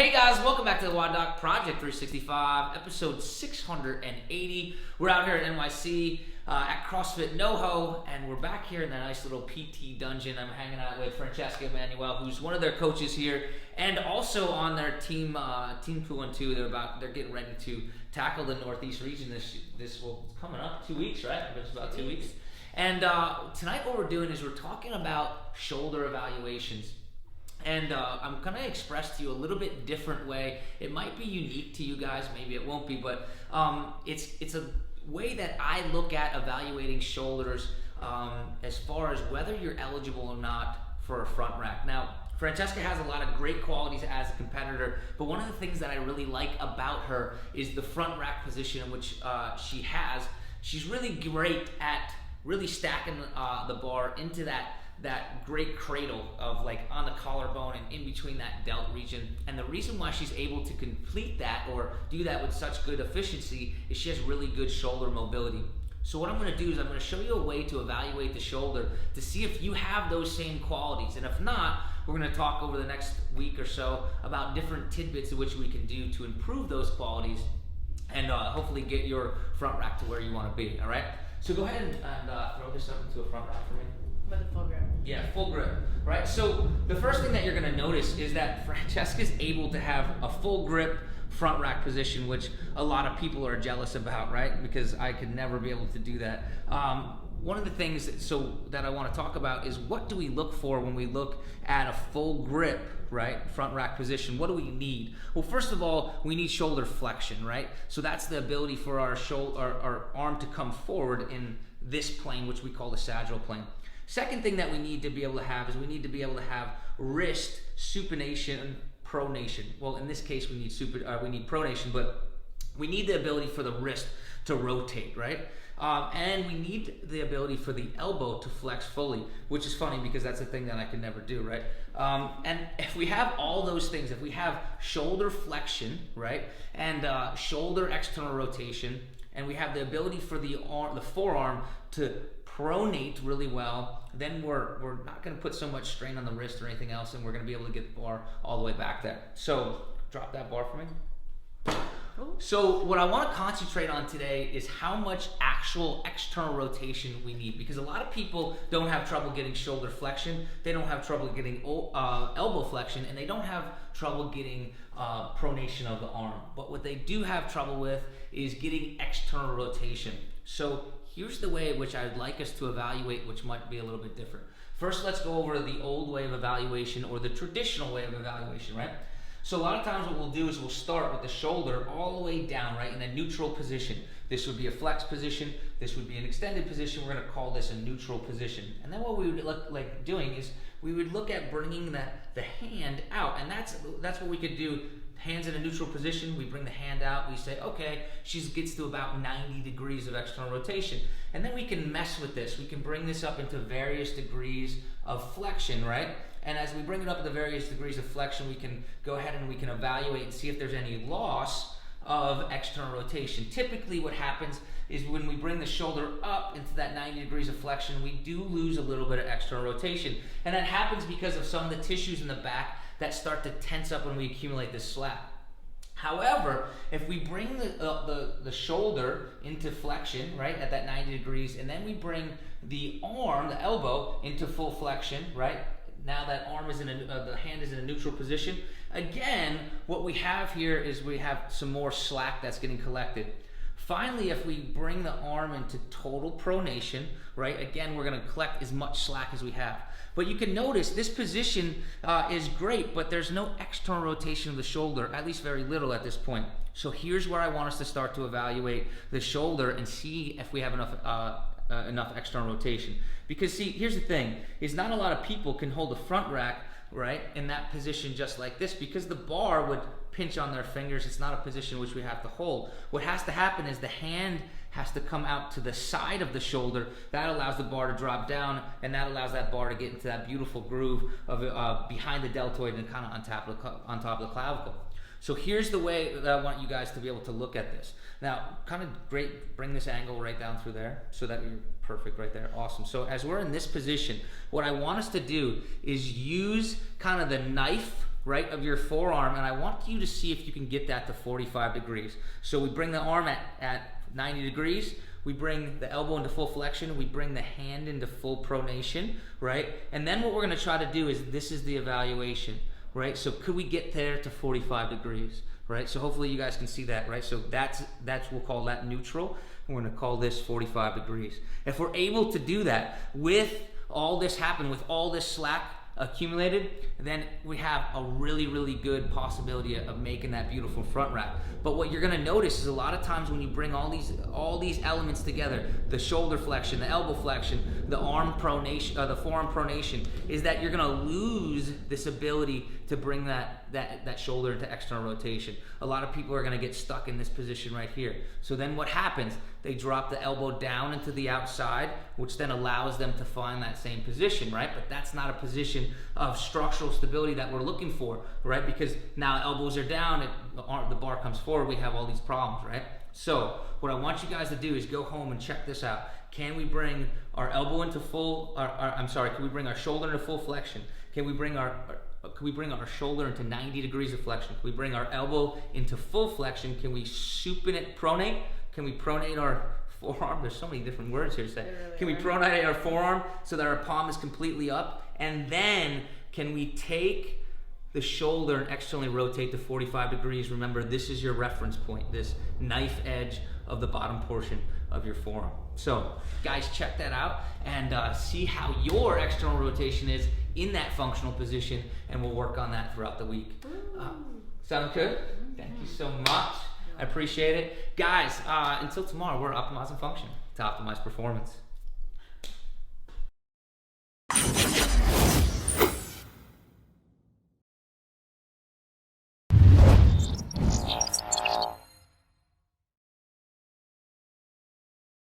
Hey guys, welcome back to the WODDoc Project 365, episode 680. We're out here at NYC at CrossFit NoHo, and we're back here in the nice little PT dungeon. I'm hanging out with Francesca Emanuel, who's one of their coaches here, and also on their team 212. They're getting ready to tackle the Northeast region. This it's coming up 2 weeks, right? It's about 2 weeks. And tonight, what we're doing is we're talking about shoulder evaluations. And I'm going to express to you a little bit different way. It might be unique to you guys, maybe it won't be, but it's a way that I look at evaluating shoulders as far as whether you're eligible or not for a front rack. Now, Francesca has a lot of great qualities as a competitor, but one of the things that I really like about her is the front rack position in which she has. She's really great at really stacking the bar into that great cradle of like on the collarbone and in between that delt region. And the reason why she's able to complete that or do that with such good efficiency is she has really good shoulder mobility. So what I'm going to do is I'm going to show you a way to evaluate the shoulder to see if you have those same qualities. And if not, we're going to talk over the next week or so about different tidbits of which we can do to improve those qualities and hopefully get your front rack to where you want to be. All right? So go ahead and throw this up into a front rack for me. With a full grip. Yeah, full grip, right? So the first thing that you're gonna notice is that Francesca's able to have a full grip front rack position, which a lot of people are jealous about, right? Because I could never be able to do that. One of the things that I wanna talk about is what do we look for when we look at a full grip, right? Front rack position, what do we need? Well, first of all, we need shoulder flexion, right? So that's the ability for our arm to come forward in this plane, which we call the sagittal plane. Second thing that we need to be able to have is we need to be able to have wrist supination, pronation. Well, in this case, we need pronation, but we need the ability for the wrist to rotate, right? And we need the ability for the elbow to flex fully, which is funny because that's a thing that I could never do, right? And if we have all those things, if we have shoulder flexion, right, and shoulder external rotation, and we have the ability for the forearm to pronate really well, then we're not going to put so much strain on the wrist or anything else, and we're going to be able to get the bar all the way back there. So drop that bar for me. So what I want to concentrate on today is how much actual external rotation we need, because a lot of people don't have trouble getting shoulder flexion, they don't have trouble getting elbow flexion, and they don't have trouble getting pronation of the arm. But what they do have trouble with is getting external rotation. So here's the way in which I'd like us to evaluate, which might be a little bit different. First, let's go over the old way of evaluation, or the traditional way of evaluation, right? So a lot of times what we'll do is we'll start with the shoulder all the way down, right, in a neutral position. This would be a flex position, this would be an extended position. We're going to call this a neutral position. And then what we would look like doing is we would look at bringing the hand out, and that's what we could do. Hands in a neutral position, we bring the hand out, we say, okay, she gets to about 90 degrees of external rotation. And then we can mess with this. We can bring this up into various degrees of flexion, right? And as we bring it up to the various degrees of flexion, we can go ahead and we can evaluate and see if there's any loss of external rotation. Typically what happens is when we bring the shoulder up into that 90 degrees of flexion, we do lose a little bit of external rotation. And that happens because of some of the tissues in the back that start to tense up when we accumulate this slack. However, if we bring the shoulder into flexion, right, at that 90 degrees, and then we bring the arm, the elbow, into full flexion, right, now that arm is the hand is in a neutral position. Again, what we have here is we have some more slack that's getting collected. Finally, if we bring the arm into total pronation, right, again, we're going to collect as much slack as we have. But you can notice this position is great, but there's no external rotation of the shoulder, at least very little at this point. So here's where I want us to start to evaluate the shoulder and see if we have enough external rotation. Because see, here's the thing, is not a lot of people can hold a front rack, right, in that position just like this, because the bar would pinch on their fingers. It's not a position which we have to hold. What has to happen is the hand has to come out to the side of the shoulder. That allows the bar to drop down, and that allows that bar to get into that beautiful groove of behind the deltoid and kind of on top of the clavicle. So here's the way that I want you guys to be able to look at this. Now, kind of great, bring this angle right down through there so that you're perfect right there. Awesome. So as we're in this position, what I want us to do is use kind of the knife right, of your forearm, and I want you to see if you can get that to 45 degrees. So we bring the arm at 90 degrees, we bring the elbow into full flexion, we bring the hand into full pronation, right? And then what we're gonna try to do is, this is the evaluation, right? So could we get there to 45 degrees, right? So hopefully you guys can see that, right? So that's we'll call that neutral, and we're gonna call this 45 degrees. If we're able to do that with all this happen, with all this slack accumulated, then we have a really, really good possibility of making that beautiful front rack. But what you're gonna notice is a lot of times when you bring all these elements together, the shoulder flexion, the elbow flexion, the arm pronation, the forearm pronation, is that you're gonna lose this ability to bring that shoulder into external rotation. A lot of people are gonna get stuck in this position right here. So then what happens? They drop the elbow down into the outside, which then allows them to find that same position, right? But that's not a position of structural stability that we're looking for, right? Because now elbows are down, the bar comes forward, we have all these problems, right? So what I want you guys to do is go home and check this out. Can we bring our elbow into can we bring our shoulder into full flexion? Can we bring our shoulder into 90 degrees of flexion? Can we bring our elbow into full flexion? Can we supine it, pronate? Can we pronate our forearm? There's so many different words here to say. Can we pronate our forearm so that our palm is completely up? And then can we take the shoulder and externally rotate to 45 degrees? Remember, this is your reference point, this knife edge of the bottom portion of your forearm. So guys, check that out and see how your external rotation is in that functional position, and we'll work on that throughout the week. Sound good? Thank you so much. I appreciate it. Guys, until tomorrow, we're optimizing function to optimize performance.